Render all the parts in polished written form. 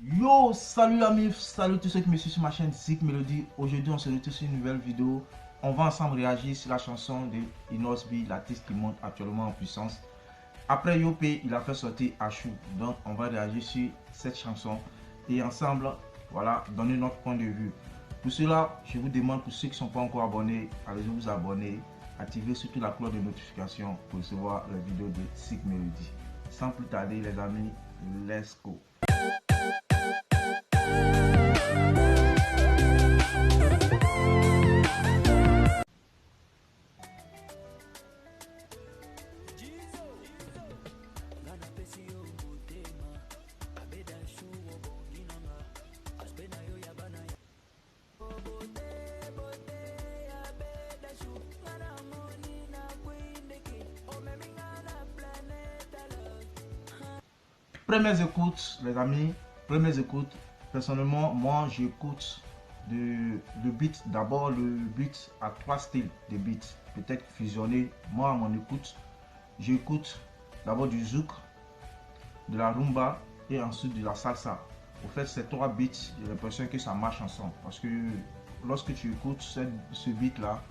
Yo, salut amis, salut tous ceux qui me suivent sur ma chaîne Zik Melody. Aujourd'hui, on se retrouve sur une nouvelle vidéo. On va ensemble réagir sur la chanson de Inosby, l'artiste qui monte actuellement en puissance. Après Yopé, il a fait sortir Achou. Donc, on va réagir sur cette chanson et ensemble, voilà, donner notre point de vue. Pour cela, je vous demande, pour ceux qui ne sont pas encore abonnés, allez vous abonner, activez surtout la cloche de notification pour recevoir les vidéos de Zik Melody. Sans plus tarder, les amis, let's go. Premières écoutes, les amis, premières écoutes. Personnellement, moi j'écoute le beat. D'abord, le beat à trois styles de beat, peut-être fusionné. Moi, à mon écoute, j'écoute d'abord du zouk, de la rumba et ensuite de la salsa. Au fait, ces trois beats, j'ai l'impression que ça marche ensemble. Parce que lorsque tu écoutes ce beat-là,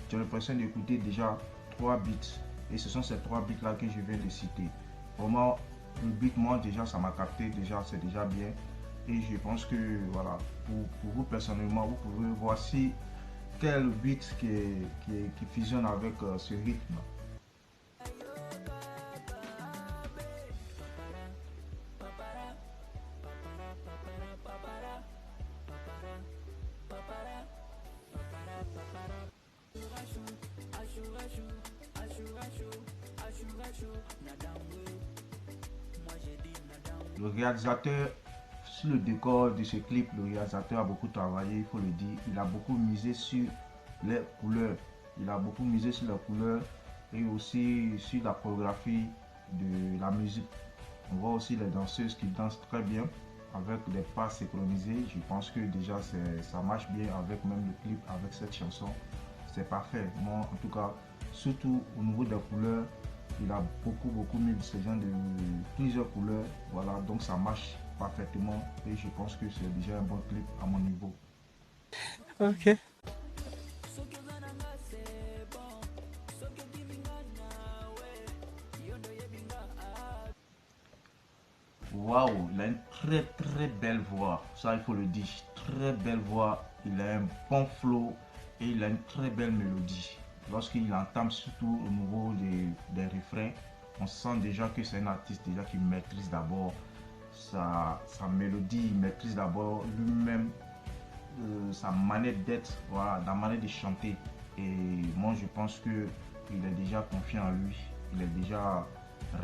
tu as l'impression d'écouter déjà trois beats. Et ce sont ces trois beats-là que je viens de citer. Vraiment, le beat, moi, déjà, ça m'a capté. Déjà, c'est déjà bien. Et je pense que, voilà, pour vous personnellement, vous pouvez voir si quel beat qui fusionne avec ce rythme. Le réalisateur, sur le décor de ce clip, le réalisateur a beaucoup travaillé, il faut le dire. Il a beaucoup misé sur les couleurs. Il a beaucoup misé sur les couleurs et aussi sur la chorégraphie de la musique. On voit aussi les danseuses qui dansent très bien avec des pas synchronisés. Je pense que déjà ça marche bien avec même le clip, avec cette chanson. C'est parfait. Moi, en tout cas, surtout au niveau des couleurs, il a beaucoup mis ce genre de plusieurs couleurs. Voilà, donc ça marche parfaitement et je pense que c'est déjà un bon clip à mon niveau. Ok. Waouh, il a une très belle voix, ça il faut le dire, très belle voix, il a un bon flow et il a une très belle mélodie. Lorsqu'il entame surtout au niveau des refrains, on sent déjà que c'est un artiste déjà qui maîtrise d'abord sa mélodie, il maîtrise d'abord lui-même sa manière d'être, voilà, la manière de chanter. Et moi je pense que il est déjà confiant en lui, il est déjà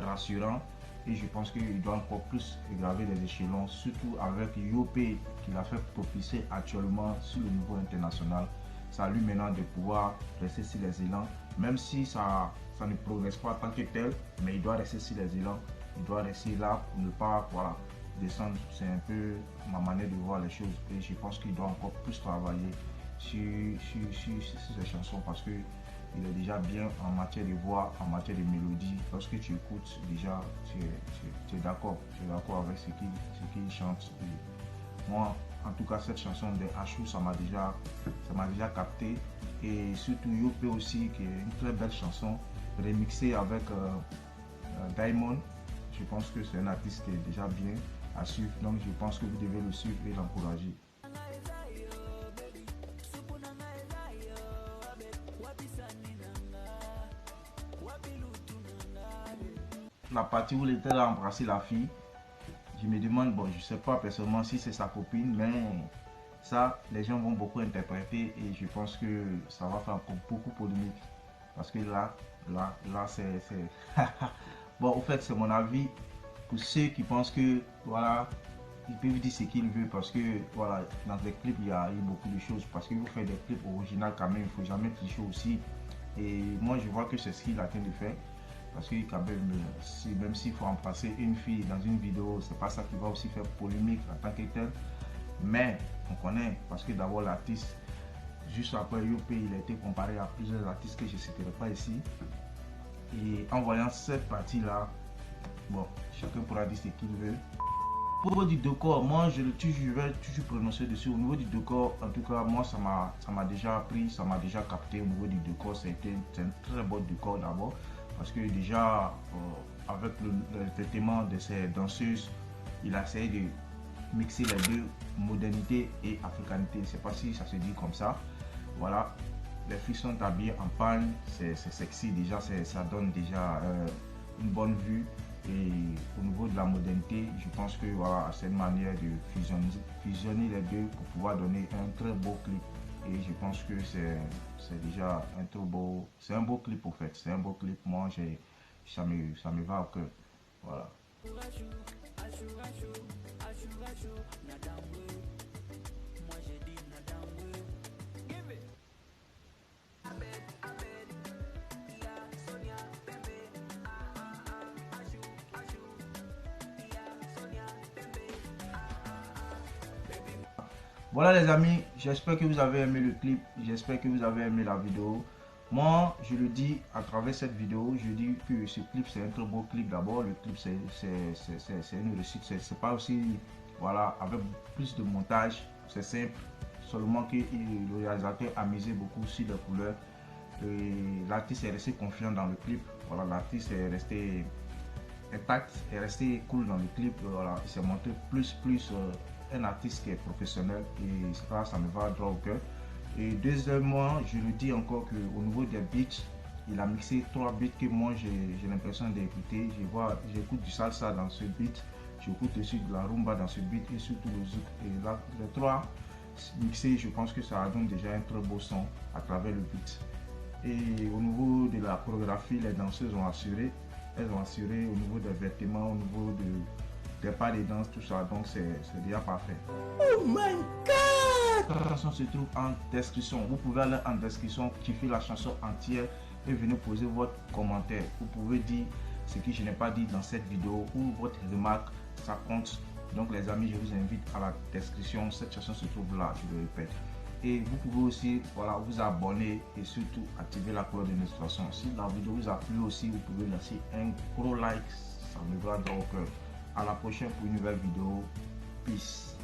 rassurant. Et je pense qu'il doit encore plus graver les échelons, surtout avec Yopé qu'il a fait propulser actuellement sur le niveau international. Ça lui maintenant de pouvoir rester sur les élans, même si ça ne progresse pas en tant que tel, mais il doit rester sur les élans, il doit rester là pour ne pas, voilà, descendre. C'est un peu ma manière de voir les choses et je pense qu'il doit encore plus travailler sur ces chansons parce que il est déjà bien en matière de voix, en matière de mélodie. Lorsque tu écoutes, déjà, tu es d'accord. Tu es d'accord avec ce qu'il chante. Et moi, en tout cas, cette chanson de Achou, ça m'a déjà capté. Et surtout Yopé aussi, qui est une très belle chanson, remixée avec Diamond. Je pense que c'est un artiste qui est déjà bien à suivre. Donc, je pense que vous devez le suivre et l'encourager. La partie où il était là embrasser la fille, je me demande, bon, je sais pas personnellement si c'est sa copine, mais ça, les gens vont beaucoup interpréter et je pense que ça va faire beaucoup polémique. Parce que là, c'est... Bon, au fait, c'est mon avis. Pour ceux qui pensent que, voilà, ils peuvent dire ce qu'ils veulent parce que, voilà, dans les clips, il y a eu beaucoup de choses. Parce que vous faites des clips originaux quand même, il ne faut jamais tricher aussi. Et moi, je vois que c'est ce qu'il a train de faire. Parce que quand même s'il faut embrasser une fille dans une vidéo, c'est pas ça qui va aussi faire polémique en tant que tel. Mais on connaît, parce que d'abord l'artiste, juste après Yopé, il a été comparé à plusieurs artistes que je ne citerai pas ici. Et en voyant cette partie-là, bon, chacun pourra dire ce qu'il veut. Au niveau du décor, moi je vais toujours prononcer dessus. Au niveau du décor, en tout cas, moi ça m'a déjà pris, ça m'a déjà capté. Au niveau du décor, c'est un très beau décor d'abord. Parce que déjà, avec le traitement de ces danseuses, il a essayé de mixer les deux, modernité et africanité. Je ne sais pas si ça se dit comme ça. Voilà, les filles sont habillées en pagne, c'est sexy déjà, ça donne déjà une bonne vue. Et au niveau de la modernité, je pense que voilà, c'est une manière de fusionner les deux pour pouvoir donner un très beau clip. Et je pense que c'est déjà un très beau, c'est un beau clip au fait, c'est un beau clip. Moi, ça me va au cœur. Voilà. Voilà les amis, j'espère que vous avez aimé le clip, j'espère que vous avez aimé la vidéo. Moi, je le dis à travers cette vidéo, je dis que ce clip c'est un très beau clip d'abord. Le clip c'est une réussite, c'est pas aussi, voilà, avec plus de montage, c'est simple. Seulement que le réalisateur a misé beaucoup sur les couleurs. L'artiste est resté confiant dans le clip, voilà, l'artiste est resté intact, est resté cool dans le clip, voilà, il s'est montré plus un artiste qui est professionnel et ça me va droit au cœur. Et deuxièmement, je le dis encore qu'au niveau des beats, il a mixé 3 beats que moi j'ai l'impression d'écouter. J'écoute du salsa dans ce beat, j'écoute aussi de la rumba dans ce beat et surtout le zouk. Et là, les 3 mixés, je pense que ça donne déjà un très beau son à travers le beat. Et au niveau de la chorégraphie, les danseuses ont assuré. Elles ont assuré au niveau des vêtements, au niveau des pas de danse, tout ça. Donc c'est déjà parfait. Oh my god! La chanson se trouve en description. Vous pouvez aller en description, kiffer la chanson entière et venir poser votre commentaire. Vous pouvez dire ce que je n'ai pas dit dans cette vidéo ou votre remarque, ça compte. Donc les amis, je vous invite à la description. Cette chanson se trouve là, je le répète. Et vous pouvez aussi, voilà, vous abonner et surtout activer la cloche de notification. Si la vidéo vous a plu aussi, vous pouvez laisser un gros like, ça me va droit au cœur. À la prochaine pour une nouvelle vidéo. Peace.